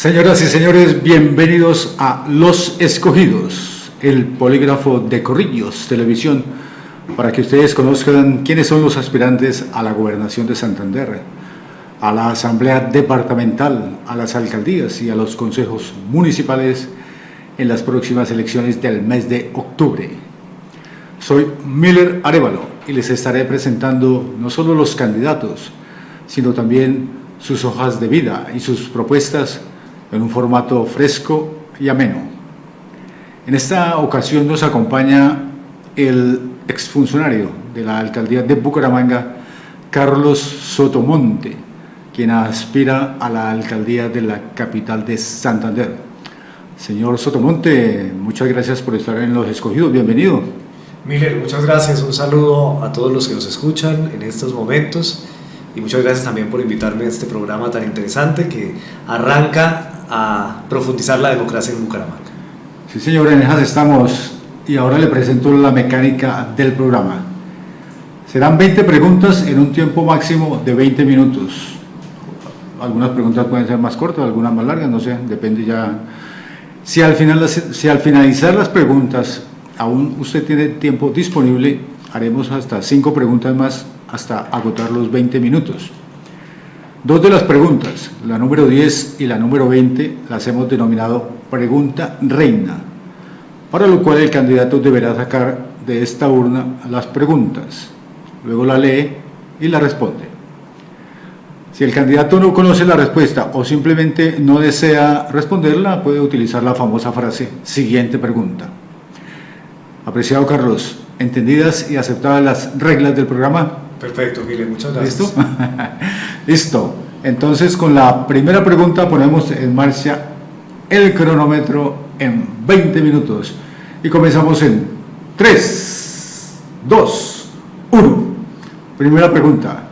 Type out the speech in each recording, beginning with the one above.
Señoras y señores, bienvenidos a Los Escogidos, el polígrafo de Corrillos Televisión, para que ustedes conozcan quiénes son los aspirantes a la gobernación de Santander, a la asamblea departamental, a las alcaldías y a los consejos municipales en las próximas elecciones del mes de octubre. Soy Miller Arévalo y les estaré presentando no solo los candidatos, sino también sus hojas de vida y sus propuestas en un formato fresco y ameno. En esta ocasión nos acompaña el exfuncionario de la alcaldía de Bucaramanga, Carlos Sotomonte, quien aspira a la alcaldía de la capital de Santander. Señor Sotomonte, muchas gracias por estar en Los Escogidos, bienvenido. Miller, muchas gracias, un saludo a todos los que nos escuchan en estos momentos y muchas gracias también por invitarme a este programa tan interesante que arranca a profundizar la democracia en Bucaramanga. Sí, señor, en esas estamos y ahora le presento la mecánica del programa. Serán 20 preguntas en un tiempo máximo de 20 minutos. Algunas preguntas pueden ser más cortas, algunas más largas, no sé, depende ya. Si al finalizar las preguntas aún usted tiene tiempo disponible, haremos hasta 5 preguntas más hasta agotar los 20 minutos. Dos de las preguntas, la número 10 y la número 20, las hemos denominado pregunta reina, para lo cual el candidato deberá sacar de esta urna las preguntas, luego la lee y la responde. Si el candidato no conoce la respuesta o simplemente no desea responderla, puede utilizar la famosa frase siguiente pregunta. Apreciado Carlos, ¿entendidas y aceptadas las reglas del programa? Perfecto, Miguel, muchas gracias. ¿Listo? Listo. Entonces, con la primera pregunta ponemos en marcha el cronómetro en 20 minutos. Y comenzamos en 3, 2, 1. Primera pregunta.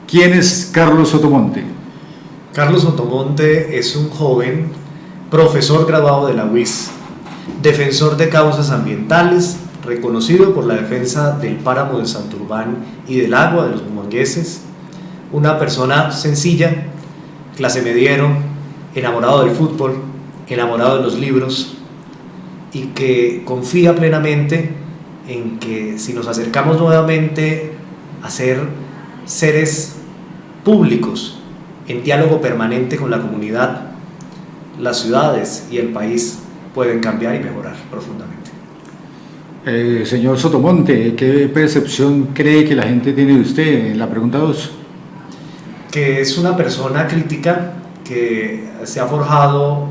¿Quién es Carlos Sotomonte? Carlos Sotomonte es un joven profesor graduado de la UIS, defensor de causas ambientales, reconocido por la defensa del páramo de Santurbán y del agua de los bumangueses, una persona sencilla, clase mediero, enamorado del fútbol, enamorado de los libros y que confía plenamente en que si nos acercamos nuevamente a ser seres públicos en diálogo permanente con la comunidad, las ciudades y el país pueden cambiar y mejorar profundamente. Señor Sotomonte, ¿qué percepción cree que la gente tiene de usted? En la pregunta 2. Que es una persona crítica que se ha forjado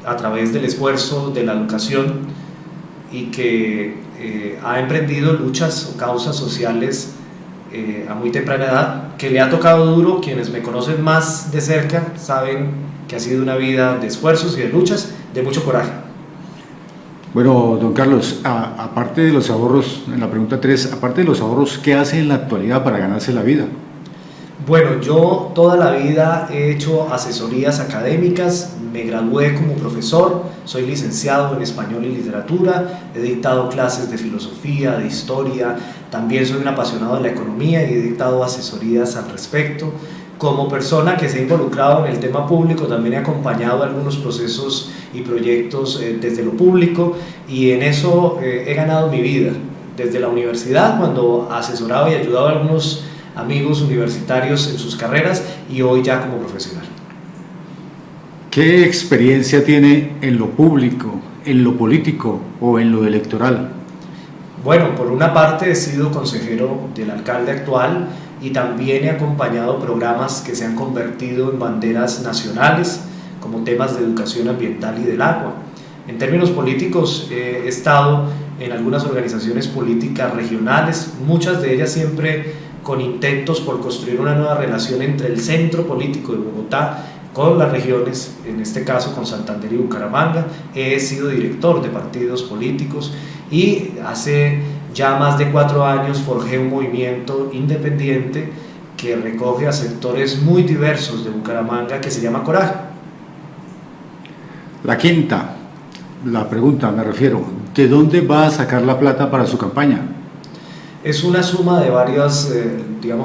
a través del esfuerzo de la educación y que ha emprendido luchas o causas sociales a muy temprana edad, que le ha tocado duro. Quienes me conocen más de cerca saben que ha sido una vida de esfuerzos y de luchas, de mucho coraje. Bueno, don Carlos, aparte de los ahorros, en la pregunta 3, aparte de los ahorros, ¿qué hace en la actualidad para ganarse la vida? Bueno, yo toda la vida he hecho asesorías académicas, me gradué como profesor, soy licenciado en español y literatura, he dictado clases de filosofía, de historia, también soy un apasionado de la economía y he dictado asesorías al respecto. Como persona que se ha involucrado en el tema público, también he acompañado algunos procesos y proyectos desde lo público y en eso he ganado mi vida. Desde la universidad, cuando asesoraba y ayudaba a algunos amigos universitarios en sus carreras, y hoy ya como profesional. ¿Qué experiencia tiene en lo público, en lo político o en lo electoral? Bueno, por una parte he sido consejero del alcalde actual y también he acompañado programas que se han convertido en banderas nacionales, como temas de educación ambiental y del agua. En términos políticos, he estado en algunas organizaciones políticas regionales, muchas de ellas siempre con intentos por construir una nueva relación entre el centro político de Bogotá con las regiones, en este caso con Santander y Bucaramanga. He sido director de partidos políticos y hace ya más de 4 años forjé un movimiento independiente que recoge a sectores muy diversos de Bucaramanga que se llama Coraje. La quinta, la pregunta me refiero, ¿de dónde va a sacar la plata para su campaña? Es una suma de varios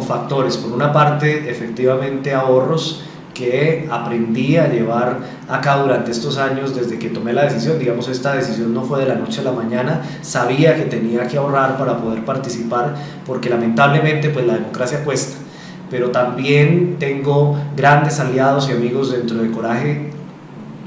factores. Por una parte, efectivamente, ahorros que aprendí a llevar acá durante estos años desde que tomé la decisión. Digamos, esta decisión no fue de la noche a la mañana, sabía que tenía que ahorrar para poder participar, porque lamentablemente pues la democracia cuesta, pero también tengo grandes aliados y amigos dentro de Coraje,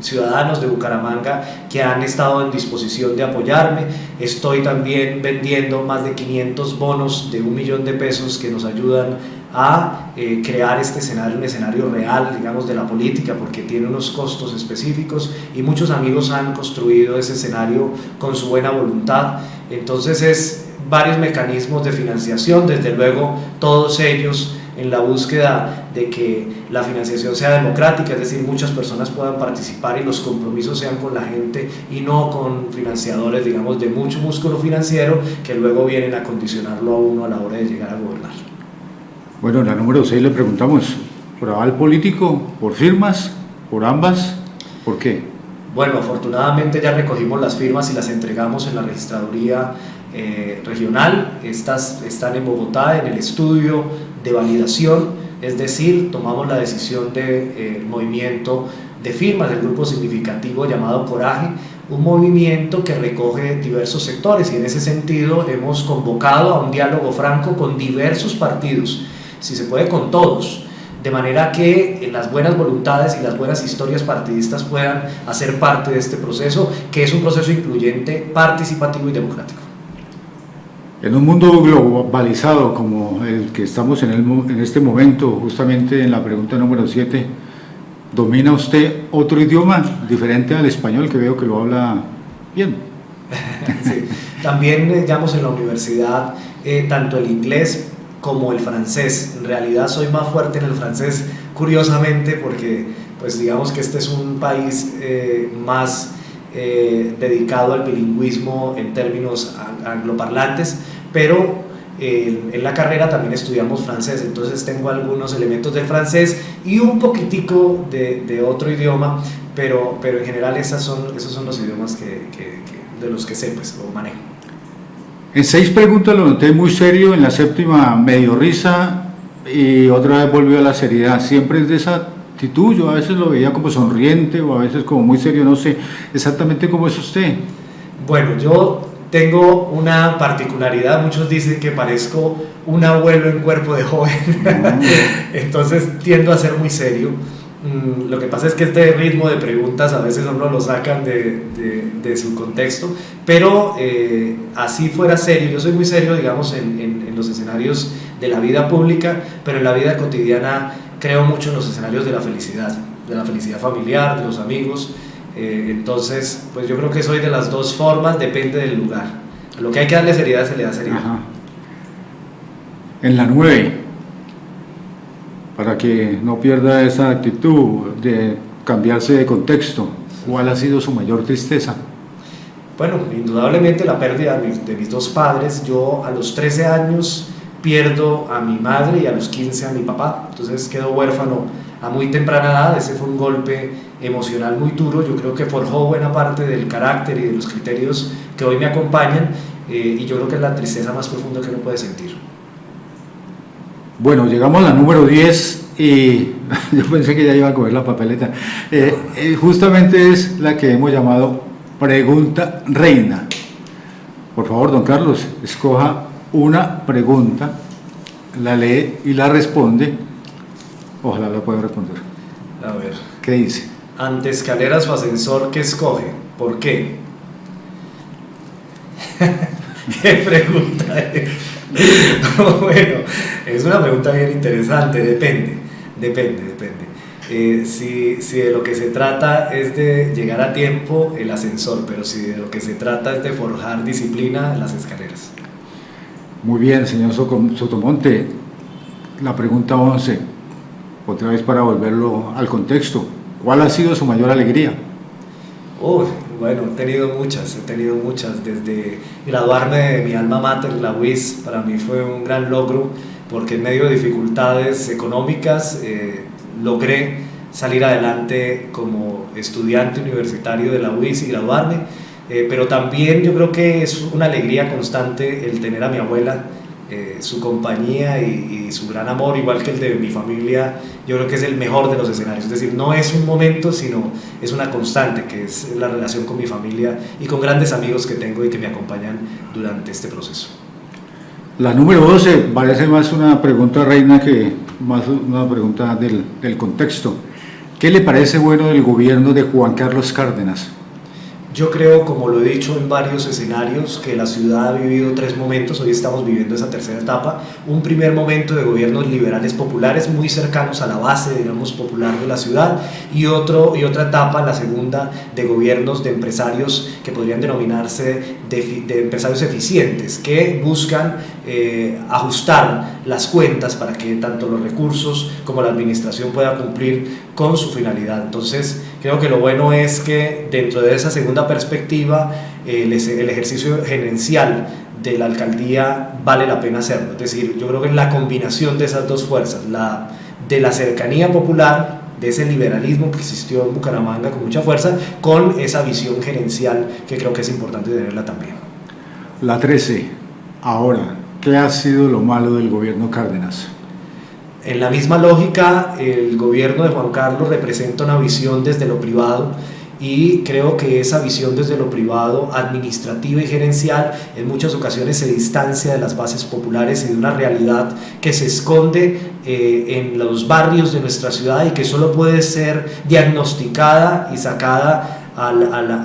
ciudadanos de Bucaramanga, que han estado en disposición de apoyarme. Estoy también vendiendo más de 500 bonos de 1 millón de pesos que nos ayudan a crear este escenario, un escenario real, digamos, de la política, porque tiene unos costos específicos y muchos amigos han construido ese escenario con su buena voluntad. Entonces es varios mecanismos de financiación, desde luego todos ellos en la búsqueda de que la financiación sea democrática, es decir, muchas personas puedan participar y los compromisos sean con la gente y no con financiadores, digamos, de mucho músculo financiero que luego vienen a condicionarlo a uno a la hora de llegar a gobernar. Bueno, en la número 6 le preguntamos, ¿por aval político, por firmas, por ambas? ¿Por qué? Bueno, afortunadamente ya recogimos las firmas y las entregamos en la registraduría regional. Estas están en Bogotá en el estudio de validación, es decir, tomamos la decisión de movimiento de firmas del grupo significativo llamado Coraje, un movimiento que recoge diversos sectores, y en ese sentido hemos convocado a un diálogo franco con diversos partidos, si se puede con todos, de manera que las buenas voluntades y las buenas historias partidistas puedan hacer parte de este proceso, que es un proceso incluyente, participativo y democrático. En un mundo globalizado como el que estamos en este momento, justamente en la pregunta número 7, ¿domina usted otro idioma diferente al español, que veo que lo habla bien? Sí. También, digamos, en la universidad, tanto el inglés como el francés. En realidad soy más fuerte en el francés, curiosamente, porque pues digamos que este es un país más dedicado al bilingüismo en términos angloparlantes, pero en la carrera también estudiamos francés, entonces tengo algunos elementos del francés y un poquitico de otro idioma, pero en general esos son los idiomas de los que sé, pues, lo manejo. En 6 preguntas lo noté muy serio, en la 7ª medio risa y otra vez volvió a la seriedad. Siempre es de esa actitud, yo a veces lo veía como sonriente o a veces como muy serio, no sé exactamente cómo es usted. Bueno, yo tengo una particularidad, muchos dicen que parezco un abuelo en cuerpo de joven, entonces tiendo a ser muy serio. Lo que pasa es que este ritmo de preguntas a veces uno lo sacan de su contexto, pero así fuera serio, yo soy muy serio, digamos, en los escenarios de la vida pública, pero en la vida cotidiana creo mucho en los escenarios de la felicidad familiar, de los amigos. Entonces, pues yo creo que soy de las dos formas, depende del lugar. A lo que hay que darle seriedad se le da seriedad. Ajá. En la 9, para que no pierda esa actitud de cambiarse de contexto, ¿cuál ha sido su mayor tristeza? Bueno, indudablemente la pérdida de mis dos padres. Yo a los 13 años pierdo a mi madre y a los 15 a mi papá, entonces quedo huérfano a muy temprana edad. Ese fue un golpe emocional muy duro, yo creo que forjó buena parte del carácter y de los criterios que hoy me acompañan, y yo creo que es la tristeza más profunda que uno puede sentir. Bueno, llegamos a la número 10 y yo pensé que ya iba a coger la papeleta. Justamente es la que hemos llamado Pregunta Reina. Por favor, don Carlos, escoja una pregunta, la lee y la responde. Ojalá la pueda responder. A ver. ¿Qué dice? Ante escaleras o ascensor, ¿qué escoge? ¿Por qué? ¿Qué pregunta es? Bueno, es una pregunta bien interesante, depende. Si de lo que se trata es de llegar a tiempo, el ascensor, pero si de lo que se trata es de forjar disciplina, las escaleras. Muy bien, señor Sotomonte. La pregunta 11, otra vez para volverlo al contexto. ¿Cuál ha sido su mayor alegría? Bueno, he tenido muchas, desde graduarme de mi alma mater, la UIS, para mí fue un gran logro, porque en medio de dificultades económicas logré salir adelante como estudiante universitario de la UIS y graduarme, pero también yo creo que es una alegría constante el tener a mi abuela su compañía y su gran amor, igual que el de mi familia, yo creo que es el mejor de los escenarios. Es decir, no es un momento, sino es una constante, que es la relación con mi familia y con grandes amigos que tengo y que me acompañan durante este proceso. La número 12 parece más una pregunta reina que más una pregunta del contexto. ¿Qué le parece bueno del gobierno de Juan Carlos Cárdenas? Yo creo, como lo he dicho en varios escenarios, que la ciudad ha vivido 3 momentos, hoy estamos viviendo esa tercera etapa. Un primer momento de gobiernos liberales populares muy cercanos a la base, digamos, popular de la ciudad, y otra etapa, la segunda, de gobiernos de empresarios que podrían denominarse de empresarios eficientes, que buscan ajustar las cuentas para que tanto los recursos como la administración pueda cumplir con su finalidad. Entonces, creo que lo bueno es que dentro de esa segunda perspectiva, el ejercicio gerencial de la alcaldía vale la pena hacerlo. Es decir, yo creo que es la combinación de esas dos fuerzas, de la cercanía popular, de ese liberalismo que existió en Bucaramanga con mucha fuerza, con esa visión gerencial que creo que es importante tenerla también. La 13. Ahora, ¿qué ha sido lo malo del gobierno Cárdenas? En la misma lógica, el gobierno de Juan Carlos representa una visión desde lo privado, y creo que esa visión desde lo privado, administrativa y gerencial, en muchas ocasiones se distancia de las bases populares y de una realidad que se esconde en los barrios de nuestra ciudad y que solo puede ser diagnosticada y sacada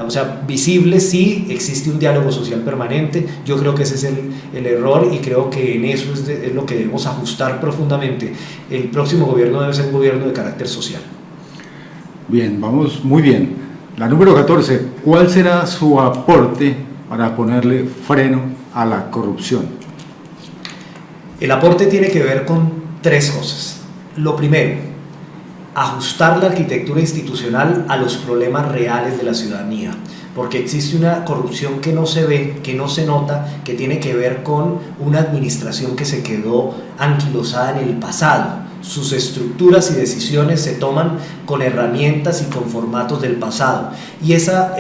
o sea, visible si existe un diálogo social permanente. Yo creo que ese es el error, y creo que en eso es lo que debemos ajustar profundamente. El próximo gobierno debe ser un gobierno de carácter social. Bien, vamos muy bien. La número 14, ¿cuál será su aporte para ponerle freno a la corrupción? El aporte tiene que ver con 3 cosas. Lo primero, ajustar la arquitectura institucional a los problemas reales de la ciudadanía, porque existe una corrupción que no se ve, que no se nota, que tiene que ver con una administración que se quedó anquilosada en el pasado. Sus estructuras y decisiones se toman con herramientas y con formatos del pasado, y esa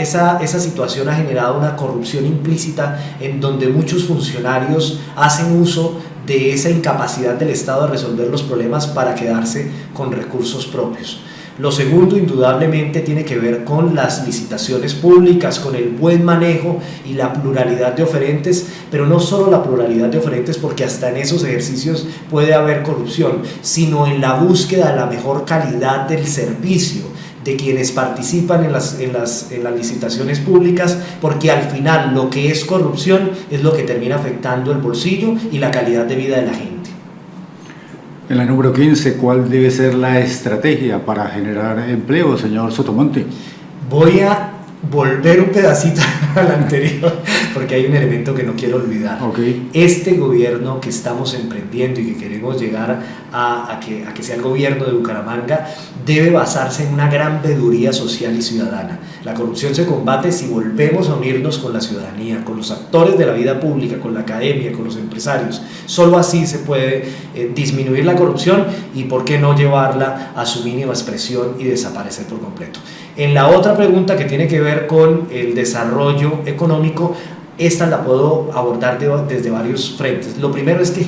situación ha generado una corrupción implícita en donde muchos funcionarios hacen uso de esa incapacidad del Estado de resolver los problemas para quedarse con recursos propios. Lo segundo, indudablemente, tiene que ver con las licitaciones públicas, con el buen manejo y la pluralidad de oferentes, pero no solo la pluralidad de oferentes, porque hasta en esos ejercicios puede haber corrupción, sino en la búsqueda de la mejor calidad del servicio de quienes participan en las licitaciones públicas, porque al final lo que es corrupción es lo que termina afectando el bolsillo y la calidad de vida de la gente. En la número 15, ¿cuál debe ser la estrategia para generar empleo, señor Sotomonte? Voy a volver un pedacito al anterior, porque hay un elemento que no quiero olvidar. Okay. Este gobierno que estamos emprendiendo y que queremos llegar a que sea el gobierno de Bucaramanga debe basarse en una gran veeduría social y ciudadana. La corrupción se combate si volvemos a unirnos con la ciudadanía, con los actores de la vida pública, con la academia, con los empresarios. Solo así se puede disminuir la corrupción y, ¿por qué no, llevarla a su mínima expresión y desaparecer por completo? En la otra pregunta, que tiene que ver con el desarrollo económico, esta la puedo abordar desde varios frentes. Lo primero es que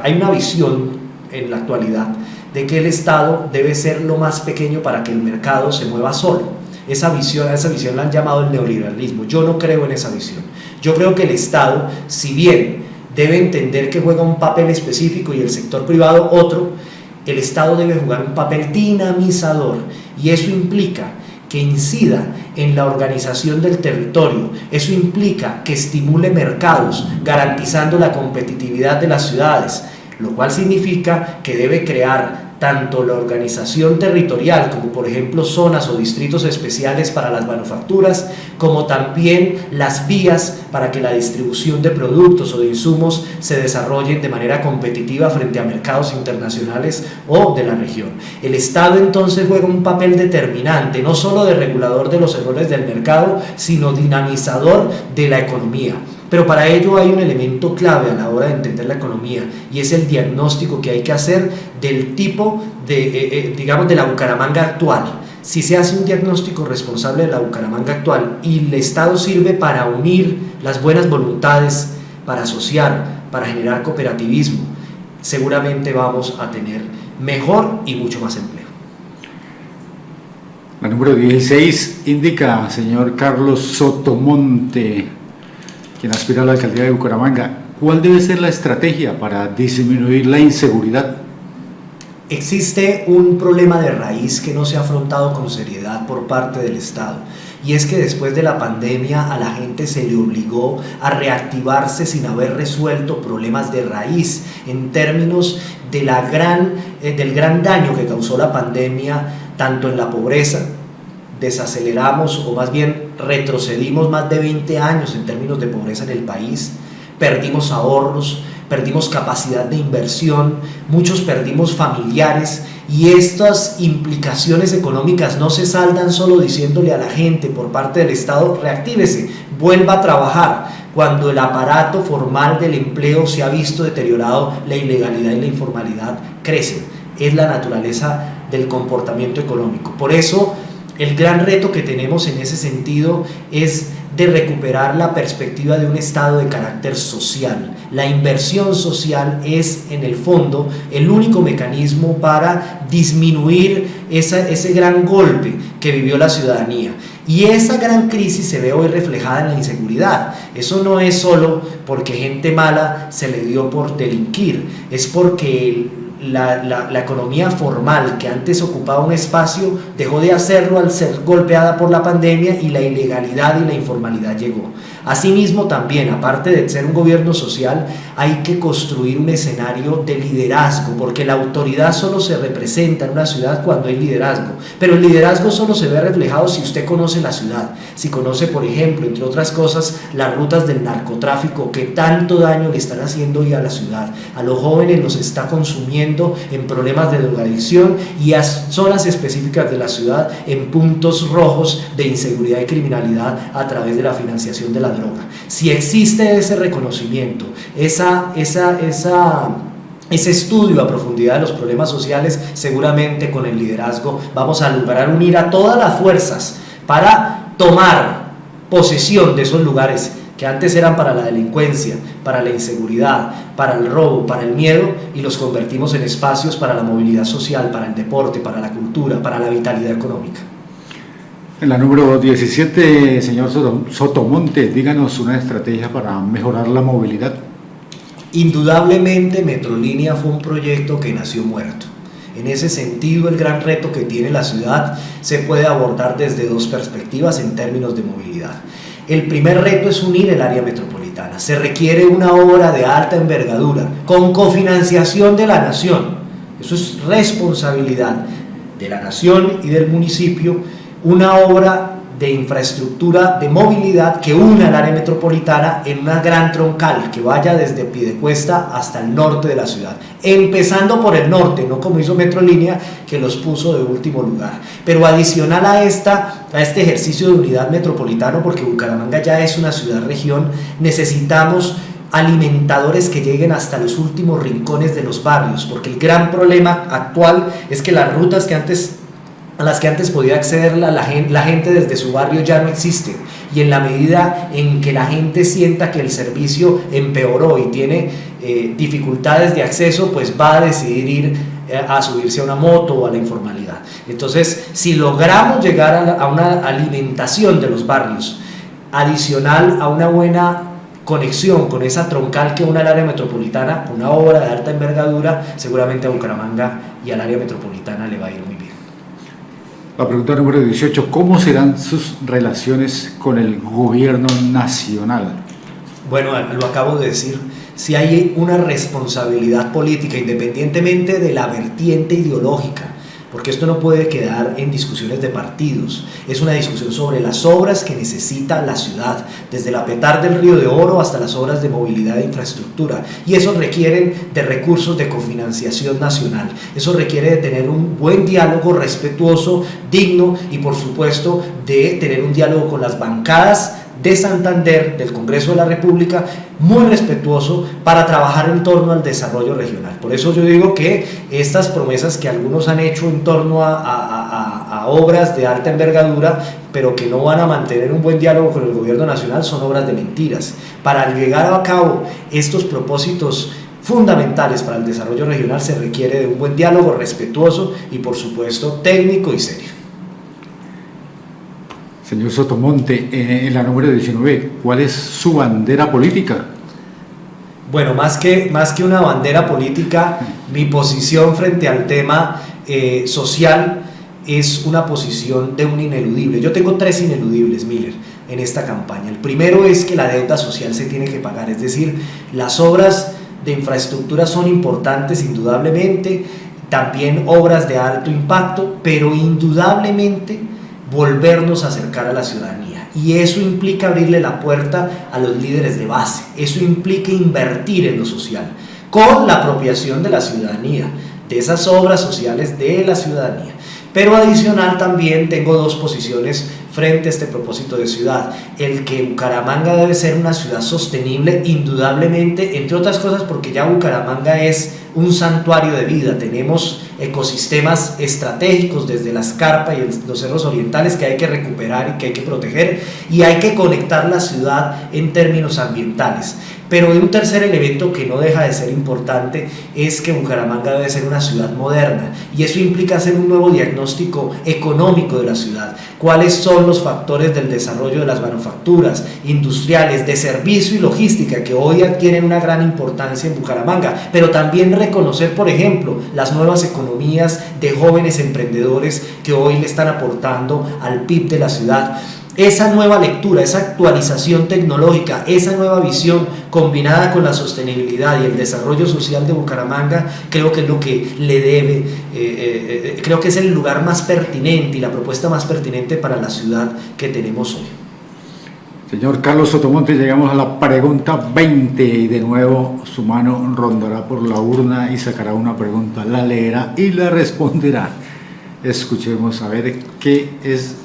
hay una visión en la actualidad de que el Estado debe ser lo más pequeño para que el mercado se mueva solo. A esa visión la han llamado el neoliberalismo. Yo no creo en esa visión. Yo creo que el Estado, si bien debe entender que juega un papel específico y el sector privado otro, el Estado debe jugar un papel dinamizador, y eso implica que incida en la organización del territorio. Eso implica que estimule mercados, garantizando la competitividad de las ciudades, lo cual significa que debe crear tanto la organización territorial, como por ejemplo zonas o distritos especiales para las manufacturas, como también las vías para que la distribución de productos o de insumos se desarrollen de manera competitiva frente a mercados internacionales o de la región. El Estado entonces juega un papel determinante, no solo de regulador de los errores del mercado, sino dinamizador de la economía. Pero para ello hay un elemento clave a la hora de entender la economía, y es el diagnóstico que hay que hacer del tipo de la Bucaramanga actual. Si se hace un diagnóstico responsable de la Bucaramanga actual y el Estado sirve para unir las buenas voluntades, para asociar, para generar cooperativismo, seguramente vamos a tener mejor y mucho más empleo. La número 16 indica, señor Carlos Sotomonte, quien aspira a la alcaldía de Bucaramanga, ¿cuál debe ser la estrategia para disminuir la inseguridad? Existe un problema de raíz que no se ha afrontado con seriedad por parte del Estado, y es que después de la pandemia a la gente se le obligó a reactivarse sin haber resuelto problemas de raíz en términos de del gran daño que causó la pandemia, tanto en la pobreza. Desaceleramos, o más bien retrocedimos más de 20 años en términos de pobreza en el país, perdimos ahorros, perdimos capacidad de inversión, muchos perdimos familiares, y estas implicaciones económicas no se saldan solo diciéndole a la gente por parte del Estado: reactívese, vuelva a trabajar, cuando el aparato formal del empleo se ha visto deteriorado, la ilegalidad y la informalidad crecen. Es la naturaleza del comportamiento económico. Por eso el gran reto que tenemos en ese sentido es de recuperar la perspectiva de un Estado de carácter social. La inversión social es, en el fondo, el único mecanismo para disminuir ese gran golpe que vivió la ciudadanía. Y esa gran crisis se ve hoy reflejada en la inseguridad. Eso no es solo porque gente mala se le dio por delinquir, es porque la economía formal, que antes ocupaba un espacio, dejó de hacerlo al ser golpeada por la pandemia, y la ilegalidad y la informalidad llegó. Asimismo, también, aparte de ser un gobierno social, hay que construir un escenario de liderazgo, porque la autoridad solo se representa en una ciudad cuando hay liderazgo, pero el liderazgo solo se ve reflejado si usted conoce la ciudad, si conoce, por ejemplo, entre otras cosas, las rutas del narcotráfico que tanto daño le están haciendo hoy a la ciudad. A los jóvenes los está consumiendo en problemas de drogadicción, y a zonas específicas de la ciudad en puntos rojos de inseguridad y criminalidad a través de la financiación de la droga. Si existe ese reconocimiento, ese estudio a profundidad de los problemas sociales, seguramente con el liderazgo vamos a lograr unir a todas las fuerzas para tomar posesión de esos lugares que antes eran para la delincuencia, para la inseguridad, para el robo, para el miedo, y los convertimos en espacios para la movilidad social, para el deporte, para la cultura, para la vitalidad económica. En la número 17, señor Sotomonte, díganos una estrategia para mejorar la movilidad. Indudablemente, Metrolínea fue un proyecto que nació muerto. En ese sentido, el gran reto que tiene la ciudad se puede abordar desde dos perspectivas en términos de movilidad. El primer reto es unir el área metropolitana. Se requiere una obra de alta envergadura, con cofinanciación de la nación. Eso es responsabilidad de la nación y del municipio, una obra de infraestructura de movilidad que una al área metropolitana en una gran troncal que vaya desde Piedecuesta hasta el norte de la ciudad, empezando por el norte, no como hizo Metrolínea, que los puso de último lugar. Pero adicional a este ejercicio de unidad metropolitano, porque Bucaramanga ya es una ciudad-región, necesitamos alimentadores que lleguen hasta los últimos rincones de los barrios, porque el gran problema actual es que las rutas a las que antes podía acceder la gente desde su barrio ya no existen, y en la medida en que la gente sienta que el servicio empeoró y tiene dificultades de acceso, pues va a decidir ir a subirse a una moto o a la informalidad. Entonces, si logramos llegar a una alimentación de los barrios, adicional a una buena conexión con esa troncal que une al área metropolitana, una obra de alta envergadura, seguramente a Bucaramanga y al área metropolitana le va a ir muy bien. La pregunta número 18, ¿cómo serán sus relaciones con el gobierno nacional? Bueno, lo acabo de decir, si hay una responsabilidad política, independientemente de la vertiente ideológica, porque esto no puede quedar en discusiones de partidos, es una discusión sobre las obras que necesita la ciudad, desde la Petar del Río de Oro hasta las obras de movilidad e infraestructura, y eso requieren de recursos de cofinanciación nacional, eso requiere de tener un buen diálogo respetuoso, digno, y por supuesto de tener un diálogo con las bancadas de Santander, del Congreso de la República, muy respetuoso, para trabajar en torno al desarrollo regional. Por eso yo digo que estas promesas que algunos han hecho en torno a a obras de alta envergadura, pero que no van a mantener un buen diálogo con el gobierno nacional, son obras de mentiras. Para llegar a cabo estos propósitos fundamentales para el desarrollo regional se requiere de un buen diálogo respetuoso y, por supuesto, técnico y serio. Señor Sotomonte, en la número 19, ¿cuál es su bandera política? Bueno, más que una bandera política, mi posición frente al tema social es una posición de un ineludible. Yo tengo 3 ineludibles, Miller, en esta campaña. El primero es que la deuda social se tiene que pagar, es decir, las obras de infraestructura son importantes indudablemente, también obras de alto impacto, pero indudablemente volvernos a acercar a la ciudadanía, y eso implica abrirle la puerta a los líderes de base, eso implica invertir en lo social, con la apropiación de la ciudadanía, de esas obras sociales de la ciudadanía. Pero adicional también tengo 2 posiciones frente a este propósito de ciudad: el que Bucaramanga debe ser una ciudad sostenible, indudablemente, entre otras cosas porque ya Bucaramanga es un santuario de vida, tenemos ecosistemas estratégicos desde la Escarpa y los cerros orientales que hay que recuperar y que hay que proteger, y hay que conectar la ciudad en términos ambientales. Pero un tercer elemento que no deja de ser importante es que Bucaramanga debe ser una ciudad moderna, y eso implica hacer un nuevo diagnóstico económico de la ciudad. ¿Cuáles son los factores del desarrollo de las manufacturas, industriales, de servicio y logística que hoy adquieren una gran importancia en Bucaramanga? Pero también reconocer, por ejemplo, las nuevas economías de jóvenes emprendedores que hoy le están aportando al PIB de la ciudad. Esa nueva lectura, esa actualización tecnológica, esa nueva visión combinada con la sostenibilidad y el desarrollo social de Bucaramanga, creo que es lo que le debe, creo que es el lugar más pertinente y la propuesta más pertinente para la ciudad que tenemos hoy. Señor Carlos Sotomonte, llegamos a la pregunta 20 y de nuevo su mano rondará por la urna y sacará una pregunta, la leerá y la responderá. Escuchemos a ver qué es.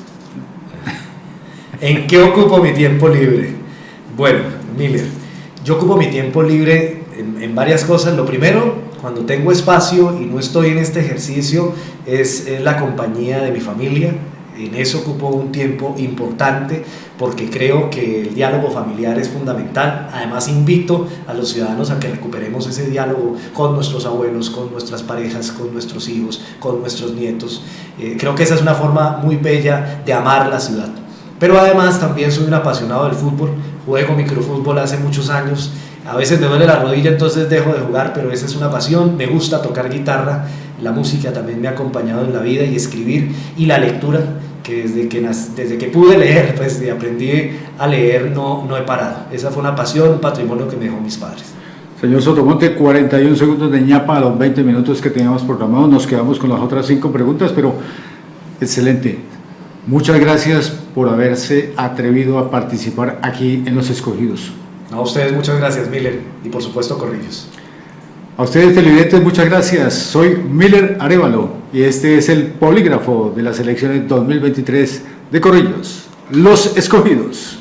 ¿En qué ocupo mi tiempo libre? Bueno, Miller, yo ocupo mi tiempo libre en varias cosas. Lo primero, cuando tengo espacio y no estoy en este ejercicio, es la compañía de mi familia. En eso ocupo un tiempo importante porque creo que el diálogo familiar es fundamental. Además, invito a los ciudadanos a que recuperemos ese diálogo con nuestros abuelos, con nuestras parejas, con nuestros hijos, con nuestros nietos. Creo que esa es una forma muy bella de amar la ciudad. Pero además también soy un apasionado del fútbol, juego microfútbol hace muchos años, a veces me duele la rodilla entonces dejo de jugar, pero esa es una pasión. Me gusta tocar guitarra, la música también me ha acompañado en la vida, y escribir y la lectura, que desde que pude leer, pues y aprendí a leer, no he parado. Esa fue una pasión, un patrimonio que me dejó mis padres. Señor Sotomonte, 41 segundos de ñapa a los 20 minutos que teníamos programados, nos quedamos con las otras 5 preguntas, pero excelente. Muchas gracias por haberse atrevido a participar aquí en Los Escogidos. A ustedes muchas gracias, Miller, y por supuesto Corrillos. A ustedes televidentes muchas gracias. Soy Miller Arévalo y este es el polígrafo de las elecciones 2023 de Corrillos, Los Escogidos.